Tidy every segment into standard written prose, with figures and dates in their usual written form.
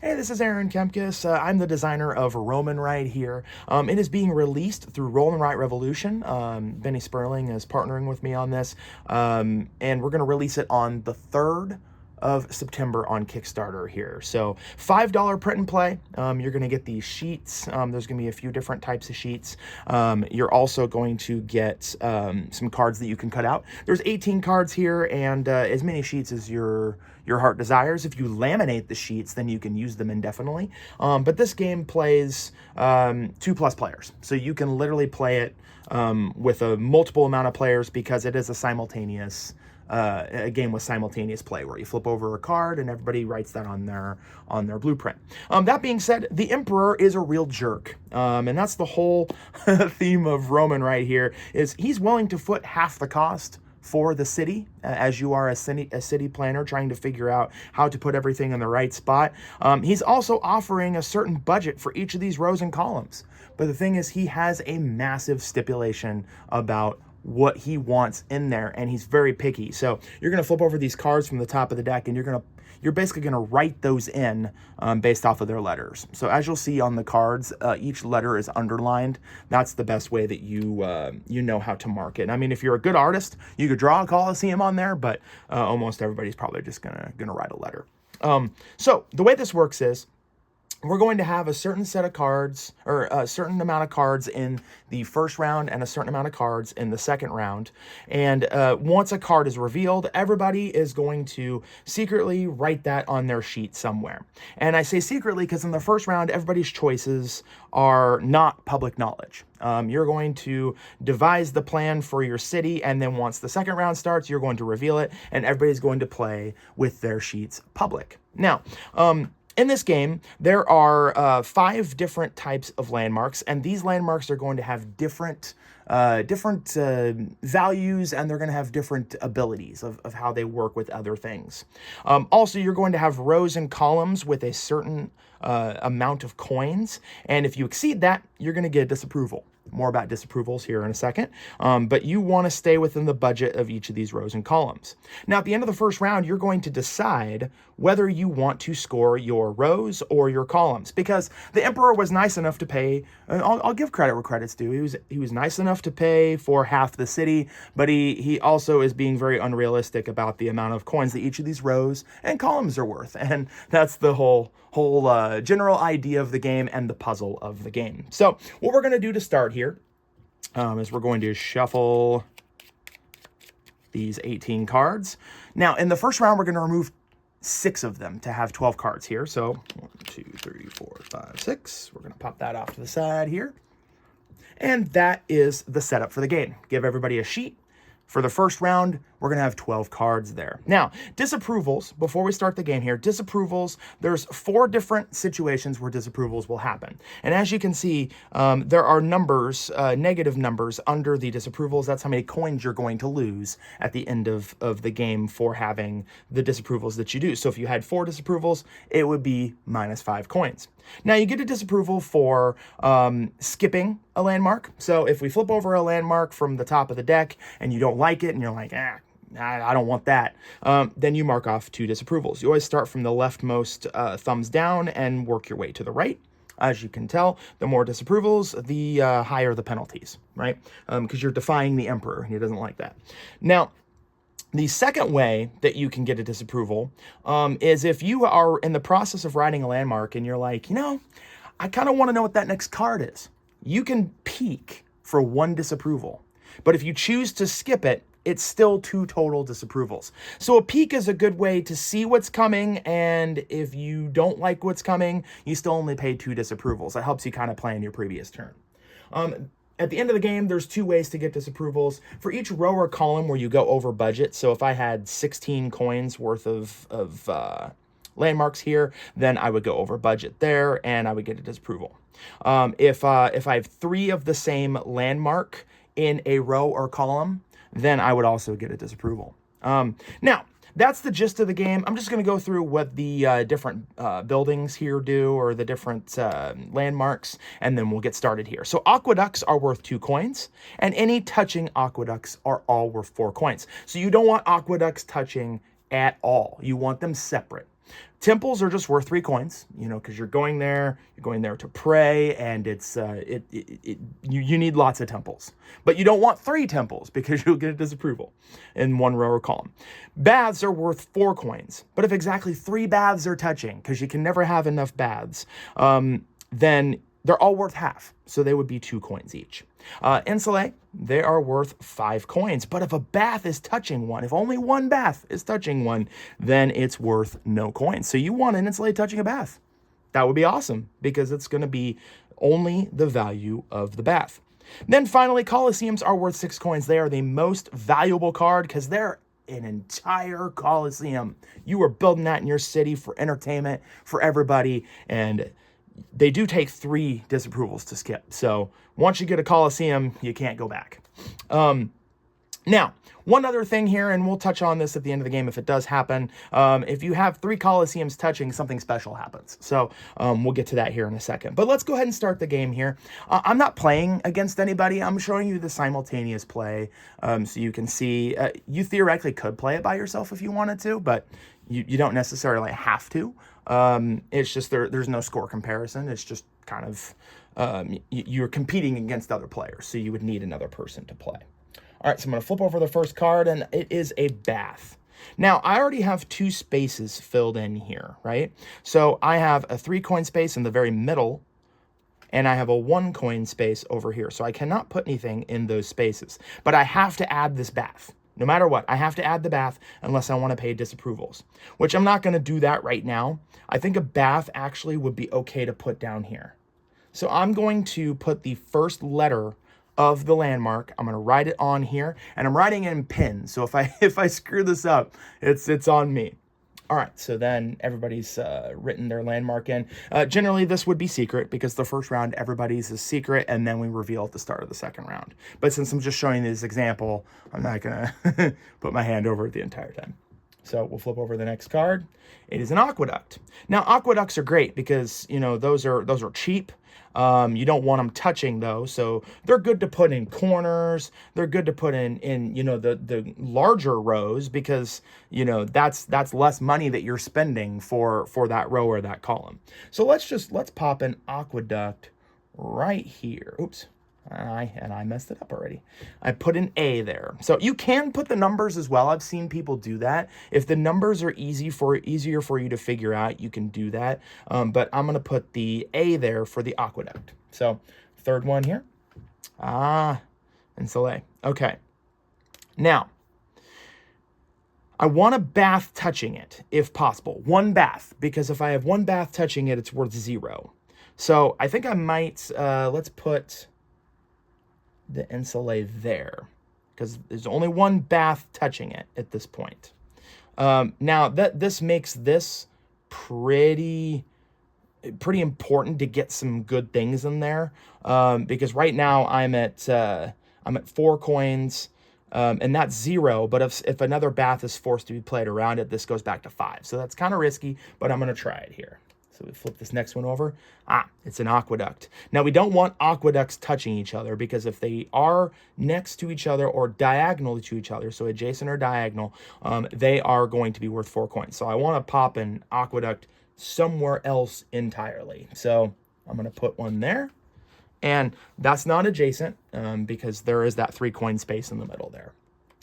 Hey, this is Aaron Kempkis. I'm the designer of Roman right here. It is being released through Roll and Write Revolution. Benny Sperling is partnering with me on this, and we're going to release it on the 3rd of September on Kickstarter here. So $5 print and play. You're going to get these sheets. There's going to be a few different types of sheets. You're also going to get some cards that you can cut out. There's 18 cards here, and as many sheets as your heart desires. If you laminate the sheets, then you can use them indefinitely. But this game plays 2+ players, so you can literally play it with a multiple amount of players because it is a game with simultaneous play where you flip over a card and everybody writes that on their blueprint. That being said, the Emperor is a real jerk, and that's the whole theme of Roman right here. Is he's willing to foot half the cost for the city, as you are a city planner trying to figure out how to put everything in the right spot. He's also offering a certain budget for each of these rows and columns. But the thing is, he has a massive stipulation about what he wants in there, and he's very picky. So you're going to flip over these cards from the top of the deck, and you're basically going to write those in based off of their letters. So as you'll see on the cards, each letter is underlined. That's the best way that you know how to mark it. I mean, if you're a good artist, you could draw a Colosseum on there, but almost everybody's probably just gonna write a letter. So the way this works is, we're going to have a certain set of cards, or a certain amount of cards in the first round and a certain amount of cards in the second round. And once a card is revealed, everybody is going to secretly write that on their sheet somewhere. And I say secretly because in the first round, everybody's choices are not public knowledge. You're going to devise the plan for your city, and then once the second round starts, you're going to reveal it, and everybody's going to play with their sheets public. Now, in this game, there are 5 different types of landmarks, and these landmarks are going to have different values, and they're going to have different abilities of how they work with other things. Also, you're going to have rows and columns with a certain amount of coins, and if you exceed that, you're going to get disapproval. More about disapprovals here in a second, but you want to stay within the budget of each of these rows and columns. Now, at the end of the first round, you're going to decide whether you want to score your rows or your columns, because the Emperor was nice enough to pay. I'll give credit where credit's due. He was nice enough to pay for half the city, but he also is being very unrealistic about the amount of coins that each of these rows and columns are worth, and that's the whole general idea of the game and the puzzle of the game. So what we're going to do to start here is we're going to shuffle these 18 cards. Now, in the first round, we're going to remove 6 of them to have 12 cards here. So 1, 2, 3, 4, 5, 6. We're going to pop that off to the side here. And that is the setup for the game. Give everybody a sheet. For the first round, we're going to have 12 cards there. Now, disapprovals, before we start the game here, disapprovals, there's 4 different situations where disapprovals will happen. And as you can see, there are numbers, negative numbers under the disapprovals. That's how many coins you're going to lose at the end of the game for having the disapprovals that you do. So if you had 4 disapprovals, it would be -5 coins. Now, you get a disapproval for skipping a landmark. So if we flip over a landmark from the top of the deck and you don't like it and you're like, I don't want that, then you mark off 2 disapprovals. You always start from the leftmost thumbs down and work your way to the right. As you can tell, the more disapprovals, the higher the penalties, right? Because you're defying the Emperor, and he doesn't like that. Now, the second way that you can get a disapproval is if you are in the process of writing a landmark and you're like, I kind of want to know what that next card is. You can peek for 1 disapproval. But if you choose to skip it, it's still 2 total disapprovals. So a peek is a good way to see what's coming, and if you don't like what's coming, you still only pay 2 disapprovals. That helps you kind of plan your previous turn. At the end of the game, there's 2 ways to get disapprovals. For each row or column where you go over budget, so if I had 16 coins worth of landmarks here, then I would go over budget there, and I would get a disapproval. If I have 3 of the same landmark in a row or column, then I would also get a disapproval. Now, that's the gist of the game. I'm just going to go through what the different buildings here do, or the different landmarks, and then we'll get started here. So aqueducts are worth 2 coins, and any touching aqueducts are all worth 4 coins. So you don't want aqueducts touching at all. You want them separate. Temples are just worth 3 coins, because you're going there to pray, and you need lots of temples. But you don't want 3 temples because you'll get a disapproval in one row or column. Baths are worth 4 coins, but if exactly 3 baths are touching, because you can never have enough baths, then they're all worth half, so they would be 2 coins each. Insulae, they are worth 5 coins, but if a bath is touching one, if only one bath is touching one, then it's worth no coins. So you want an insulae touching a bath. That would be awesome, because it's going to be only the value of the bath. Then finally, Colosseums are worth 6 coins. They are the most valuable card because they're an entire Colosseum. You are building that in your city for entertainment, for everybody, and they do take 3 disapprovals to skip. So once you get a Colosseum, you can't go back. Now, one other thing here, and we'll touch on this at the end of the game if it does happen. If you have 3 Colosseums touching, something special happens. So we'll get to that here in a second. But let's go ahead and start the game here. I'm not playing against anybody. I'm showing you the simultaneous play so you can see. You theoretically could play it by yourself if you wanted to, but you don't necessarily have to. It's just there's no score comparison. It's just kind of you're competing against other players, so you would need another person to play. All right, so I'm going to flip over the first card, and it is a bath. Now, I already have 2 spaces filled in here, right? So I have a 3 coin space in the very middle, and I have a 1 coin space over here. So I cannot put anything in those spaces, but I have to add this bath. No matter what, I have to add the bath unless I want to pay disapprovals, which I'm not going to do that right now. I think a bath actually would be okay to put down here. So I'm going to put the first letter of the landmark. I'm going to write it on here, and I'm writing it in pen. So if I screw this up, it's on me. All right, so then everybody's written their landmark in. Generally, this would be secret because the first round, everybody's is secret, and then we reveal at the start of the second round. But since I'm just showing this example, I'm not going to put my hand over it the entire time. So we'll flip over the next card. It is an aqueduct. Now, aqueducts are great because, those are cheap. You don't want them touching though, so they're good to put in corners. They're good to put in the larger rows because that's less money that you're spending for that row or that column. So let's pop an aqueduct right here. Oops. I messed it up already. I put an A there. So you can put the numbers as well. I've seen people do that. If the numbers are easier for you to figure out, you can do that. But I'm going to put the A there for the aqueduct. So third one here. And Soleil. Okay. Now, I want a bath touching it, if possible. 1 bath, because if I have 1 bath touching it, it's worth 0. So I think I might, let's put the insulae there because there's only 1 bath touching it at this point. Now this makes this pretty important to get some good things in there because right now I'm at 4 coins and that's 0, but if another bath is forced to be played around it, this goes back to 5. So that's kind of risky, but I'm going to try it here. So we flip this next one over. It's an aqueduct. Now, we don't want aqueducts touching each other because if they are next to each other or diagonal to each other, so adjacent or diagonal, they are going to be worth 4 coins. So I want to pop an aqueduct somewhere else entirely. So I'm going to put one there. And that's not adjacent because there is that 3 coin space in the middle there.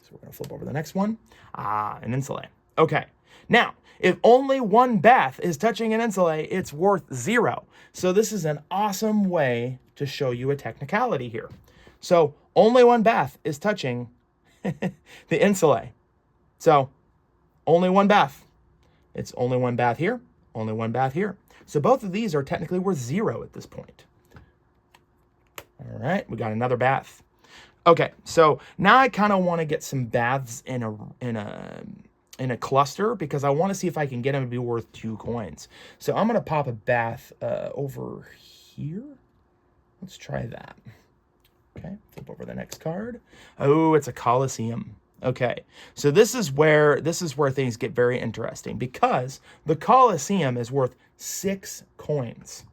So we're going to flip over the next one. An insulae. Okay. Now, if only 1 bath is touching an insulae, it's worth 0. So this is an awesome way to show you a technicality here. So only 1 bath is touching the insulae. So only 1 bath. It's only 1 bath here, only 1 bath here. So both of these are technically worth 0 at this point. All right, we got another bath. Okay, so now I kind of want to get some baths in a cluster because I want to see if I can get them to be worth 2 coins. So I'm going to pop a bath over here. Let's try that. Okay, flip over the next card. Oh, it's a Colosseum. Okay, so this is where things get very interesting because the Colosseum is worth 6 coins.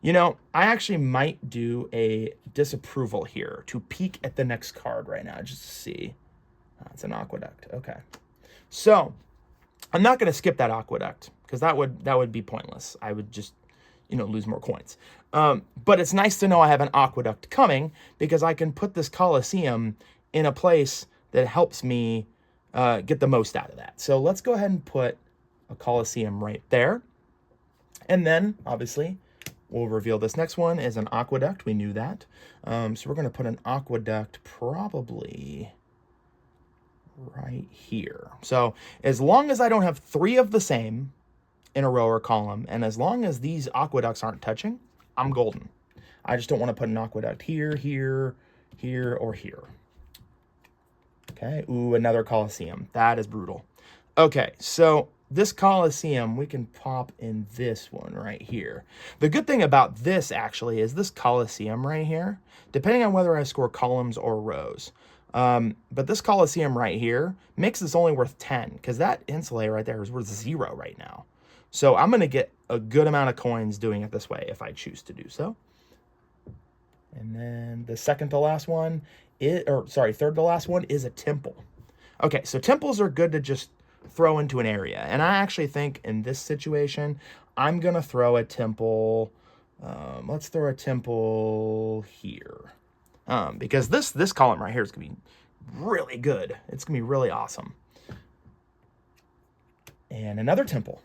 I actually might do a disapproval here to peek at the next card right now just to see. It's an aqueduct. Okay. So I'm not going to skip that aqueduct because that would be pointless. I would just, lose more coins. But it's nice to know I have an aqueduct coming, because I can put this Colosseum in a place that helps me get the most out of that. So let's go ahead and put a Colosseum right there. And then, obviously, we'll reveal this next one is an aqueduct. We knew that. So we're going to put an aqueduct probably right here. So as long as I don't have 3 of the same in a row or column, and as long as these aqueducts aren't touching, I'm golden. I just don't want to put an aqueduct here, here, here, or here. Okay, ooh, another Colosseum. That is brutal. Okay, so this Colosseum, we can pop in this one right here. The good thing about this, actually, is this Colosseum right here, depending on whether I score columns or rows. But this Colosseum right here makes this only worth 10, because that insulate right there is worth 0 right now. So I'm going to get a good amount of coins doing it this way if I choose to do so. And then the third to last one is a temple. Okay, so temples are good to just throw into an area. And I actually think in this situation, I'm going to throw a temple. Let's throw a temple here. Because this column right here is going to be really good. It's going to be really awesome. And another temple.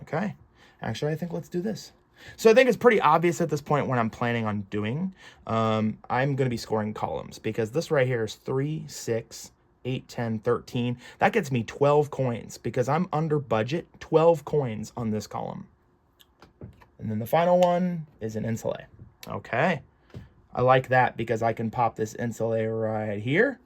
Okay. Actually, I think let's do this. So I think it's pretty obvious at this point what I'm planning on doing. I'm going to be scoring columns, because this right here is 3, 6, 8, 10, 13. That gets me 12 coins, because I'm under budget. 12 coins on this column. And then the final one is an insulate. Okay. I like that, because I can pop this insulate right here.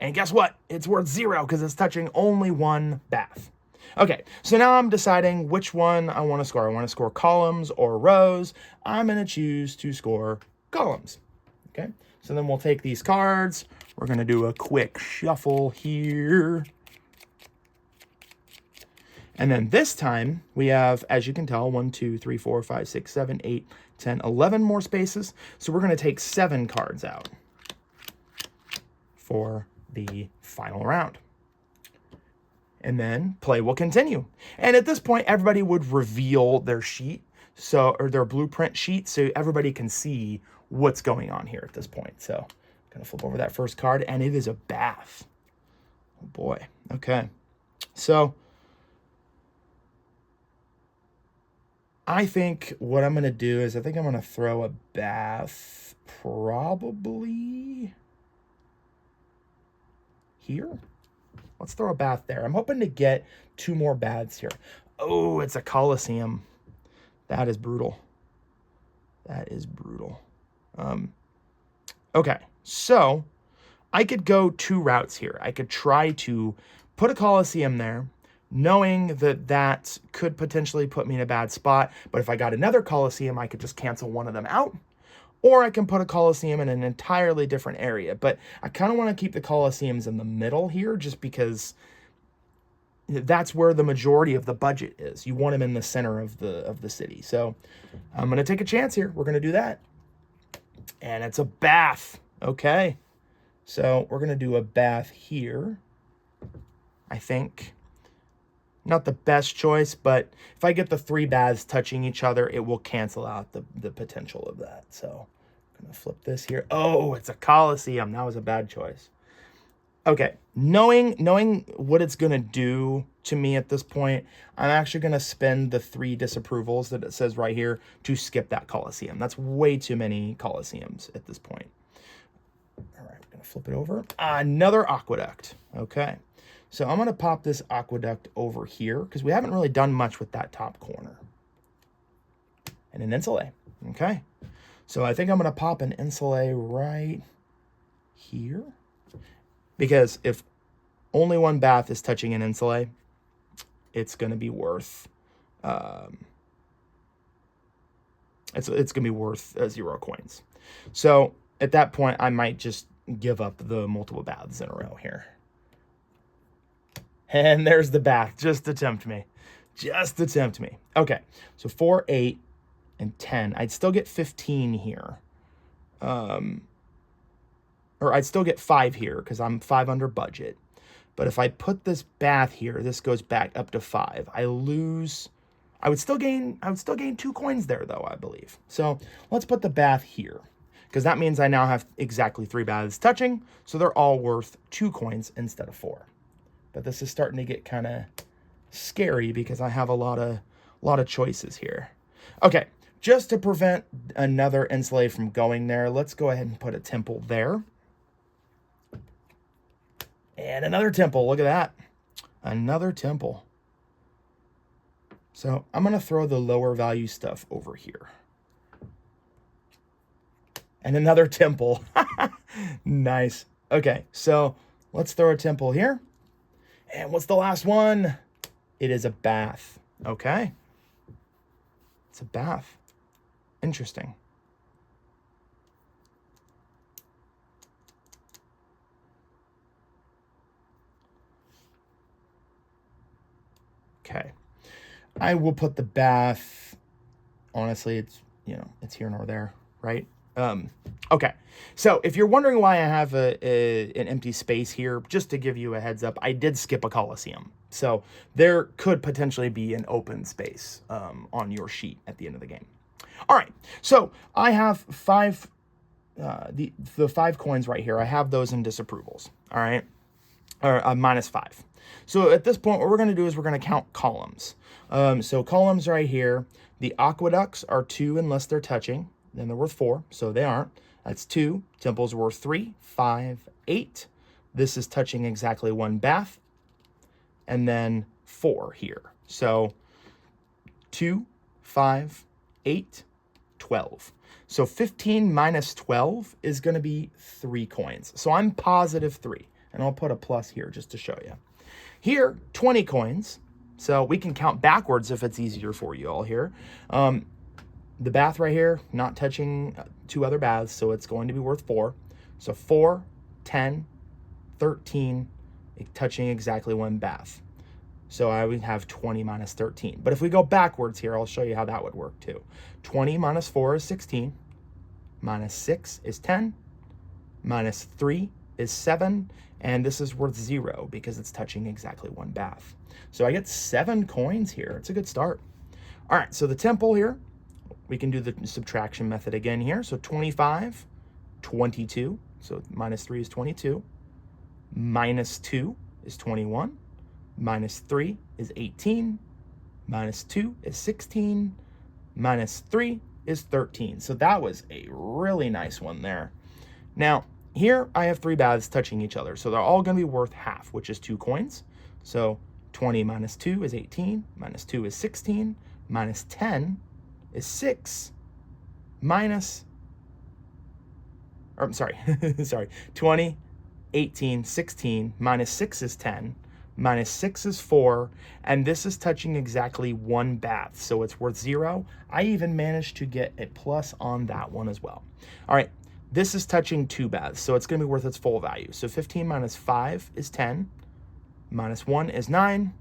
And guess what? It's worth 0, because it's touching only 1 bath. Okay, so now I'm deciding which one I want to score. I want to score columns or rows. I'm going to choose to score columns. Okay, so then we'll take these cards. We're going to do a quick shuffle here. And then this time we have, as you can tell, 1, 2, 3, 4, 5, 6, 7, 8, 10, 11 more spaces. So we're going to take 7 cards out for the final round. And then play will continue. And at this point, everybody would reveal their sheet, or their blueprint sheet, so everybody can see what's going on here at this point. So I'm going to flip over that first card, and it is a bath. Oh boy. Okay. So I think what I'm going to do is I think I'm going to throw a bath probably here. Let's throw a bath there. I'm hoping to get 2 more baths here. Oh, it's a Colosseum. That is brutal. That is brutal. Okay, so I could go 2 routes here. I could try to put a Colosseum there, knowing that that could potentially put me in a bad spot. But if I got another Colosseum, I could just cancel one of them out. Or I can put a Colosseum in an entirely different area. But I kind of want to keep the Colosseums in the middle here, just because that's where the majority of the budget is. You want them in the center of the city. So I'm going to take a chance here. We're going to do that. And it's a bath. Okay. So we're going to do a bath here. I think. Not the best choice, but if I get the 3 baths touching each other, it will cancel out the potential of that. So I'm going to flip this here. Oh, it's a Colosseum. That was a bad choice. Okay, knowing what it's going to do to me at this point, I'm actually going to spend the 3 disapprovals that it says right here to skip that Colosseum. That's way too many Colosseums at this point. All right, we're going to flip it over. Another aqueduct. Okay. So I'm going to pop this aqueduct over here, because we haven't really done much with that top corner. And an insulate. Okay. So I think I'm going to pop an insulate right here. Because if only 1 bath is touching an insulate, it's going to be worth... it's going to be worth 0 coins. So at that point, I might just give up the multiple baths in a row here. And there's the bath. Just to tempt me. Just to tempt me. Okay. So 4, 8, and 10. I'd still get 15 here. Or I'd still get 5 here, because I'm 5 under budget. But if I put this bath here, this goes back up to 5. I lose I would still gain 2 coins there though, I believe. So let's put the bath here, because that means I now have exactly 3 baths touching, so they're all worth 2 coins instead of 4. But this is starting to get kind of scary because I have a lot of choices here. Okay, just to prevent another enslave from going there, let's go ahead and put a temple there. And another temple, look at that. Another temple. So I'm going to throw the lower value stuff over here. And another temple. Nice. Okay, so let's throw a temple here. And what's the last one? It is a bath. Okay. It's a bath. Interesting. Okay. I will put the bath, honestly, it's, you know, it's here nor there, right? Okay, so if you're wondering why I have an empty space here, just to give you a heads up, I did skip a Colosseum. So there could potentially be an open space on your sheet at the end of the game. All right, so I have 5, the 5 coins right here. I have those in disapprovals, all right, or -5. So at this point, what we're going to do is we're going to count columns. So columns right here, the aqueducts are 2 unless they're touching. Then they're worth 4, so they aren't. That's 2. Temples worth 3, 5, 8. This is touching exactly 1 bath. And then 4 here. So 2, 5, 8, 12. So 15 minus 12 is going to be 3 coins. So I'm positive 3. And I'll put a plus here just to show you. Here, 20 coins. So we can count backwards if it's easier for you all here. The bath right here, not touching 2 other baths, so it's going to be worth 4. So 4, 10, 13, touching exactly 1 bath. So I would have 20 minus 13. But if we go backwards here, I'll show you how that would work too. 20 minus 4 is 16. Minus 6 is 10. Minus 3 is 7. And this is worth 0 because it's touching exactly 1 bath. So I get 7 coins here. It's a good start. All right, so the temple here, we can do the subtraction method again here. So 25, 22. So minus 3 is 22. Minus 2 is 21. Minus 3 is 18. Minus 2 is 16. Minus 3 is 13. So that was a really nice one there. Now, here I have 3 baths touching each other. So they're all going to be worth half, which is 2 coins. So 20 minus 2 is 18. Minus 2 is 16. Minus 10 is 6 minus, or I'm sorry, 20, 18, 16, minus 6 is 10, minus 6 is 4, and this is touching exactly 1 bath, so it's worth 0. I even managed to get a plus on that one as well. All right, this is touching 2 baths, so it's going to be worth its full value. So 15 minus 5 is 10, minus 1 is 9,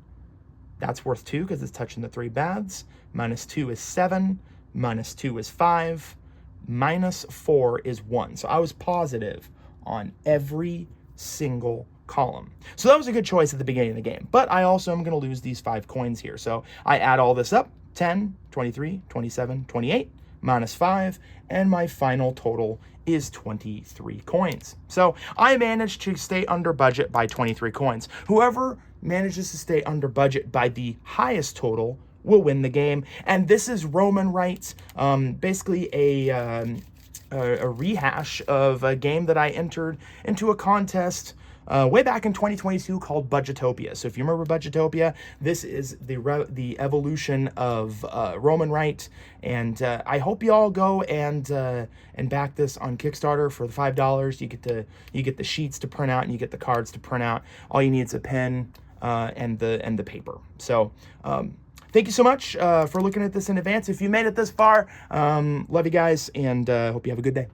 that's worth 2 because it's touching the 3 baths, minus 2 is 7, minus 2 is 5, minus 4 is 1. So I was positive on every single column. So that was a good choice at the beginning of the game. But I also am going to lose these 5 coins here. So I add all this up, 10, 23, 27, 28, minus 5, and my final total is 23 coins. So I managed to stay under budget by 23 coins. Whoever manages to stay under budget by the highest total will win the game. And this is Roman Rights, basically a rehash of a game that I entered into a contest way back in 2022 called Budgetopia. So if you remember Budgetopia, this is the evolution of Roman Right, and I hope you all go and back this on Kickstarter for the $5. You get the sheets to print out and you get the cards to print out. All you need is a pen and the paper. So thank you so much for looking at this in advance. If you made it this far, love you guys, and hope you have a good day.